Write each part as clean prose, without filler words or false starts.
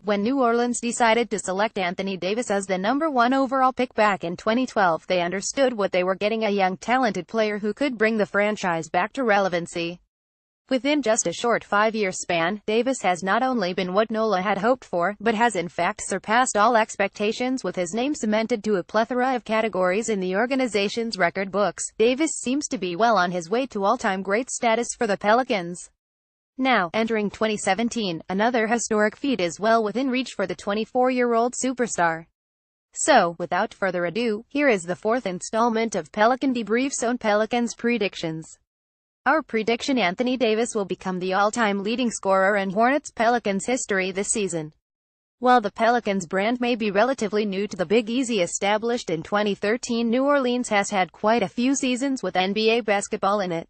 When New Orleans decided to select Anthony Davis as the #1 overall pick back in 2012, they understood what they were getting: a young, talented player who could bring the franchise back to relevancy. Within just a short 5-year span, Davis has not only been what NOLA had hoped for, but has in fact surpassed all expectations, with his name cemented to a plethora of categories in the organization's record books. Davis seems to be well on his way to all-time great status for the Pelicans. Now, entering 2017, another historic feat is well within reach for the 24-year-old superstar. So, without further ado, here is the 4th installment of Pelican Debriefs on Pelicans predictions. Our prediction: Anthony Davis will become the all-time leading scorer in Hornets Pelicans history this season. While the Pelicans brand may be relatively new to the Big Easy, established in 2013, New Orleans has had quite a few seasons with NBA basketball in it.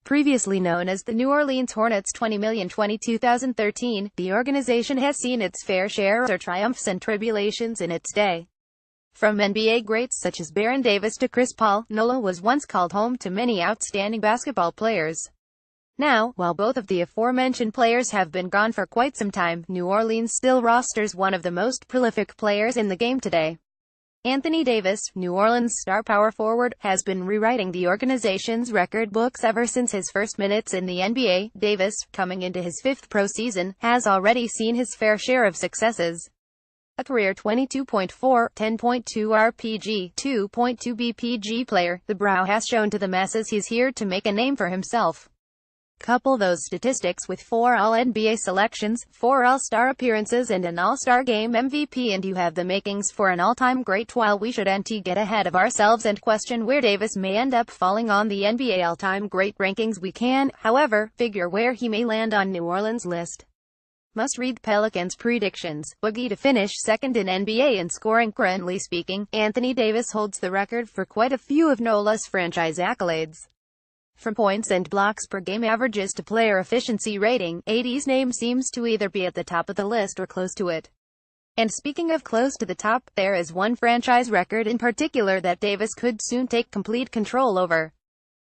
Previously known as the New Orleans Hornets 2013, the organization has seen its fair share of triumphs and tribulations in its day. From NBA greats such as Baron Davis to Chris Paul, NOLA was once called home to many outstanding basketball players. Now, while both of the aforementioned players have been gone for quite some time, New Orleans still rosters one of the most prolific players in the game today. Anthony Davis, New Orleans' star power forward, has been rewriting the organization's record books ever since his first minutes in the NBA. Davis, coming into his 5th pro season, has already seen his fair share of successes. A career 22.4, 10.2 RPG, 2.2 BPG player, the Brow has shown to the masses he's here to make a name for himself. Couple those statistics with 4 All-NBA selections, 4 All-Star appearances and an All-Star Game MVP, and you have the makings for an all-time great. While we shouldn't get ahead of ourselves and question where Davis may end up falling on the NBA all-time great rankings, we can, however, figure where he may land on New Orleans' list. Must read Pelicans predictions. Boogie to finish 2nd in NBA in scoring. Currently speaking, Anthony Davis holds the record for quite a few of NOLA's franchise accolades. From points and blocks per game averages to player efficiency rating, AD's name seems to either be at the top of the list or close to it. And speaking of close to the top, there is one franchise record in particular that Davis could soon take complete control over.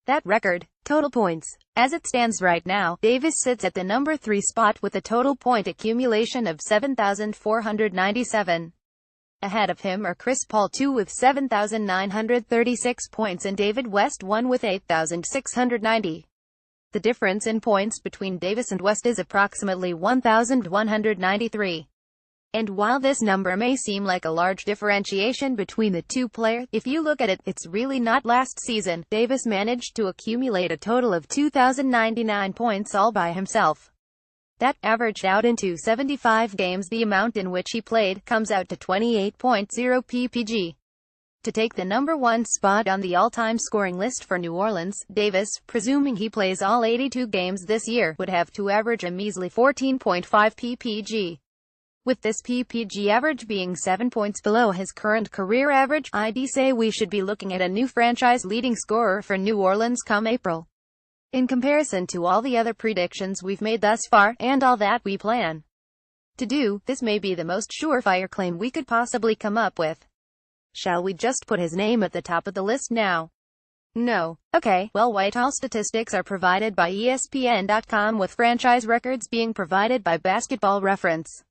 That record: total points. As it stands right now, Davis sits at the #3 spot with a total point accumulation of 7,497. Ahead of him are Chris Paul 2 with 7,936 points and David West 1 with 8,690. The difference in points between Davis and West is approximately 1,193. And while this number may seem like a large differentiation between the two players, if you look at it, it's really not. Last season, Davis managed to accumulate a total of 2,099 points all by himself. That, averaged out into 75 games, the amount in which he played, comes out to 28.0 ppg. To take the #1 spot on the all-time scoring list for New Orleans, Davis, presuming he plays all 82 games this year, would have to average a measly 14.5 ppg. With this ppg average being 7 points below his current career average, I'd say we should be looking at a new franchise leading scorer for New Orleans come April. In comparison to all the other predictions we've made thus far, and all that we plan to do, this may be the most surefire claim we could possibly come up with. Shall we just put his name at the top of the list now? No. Okay, well, Whitehall statistics are provided by ESPN.com, with franchise records being provided by Basketball Reference.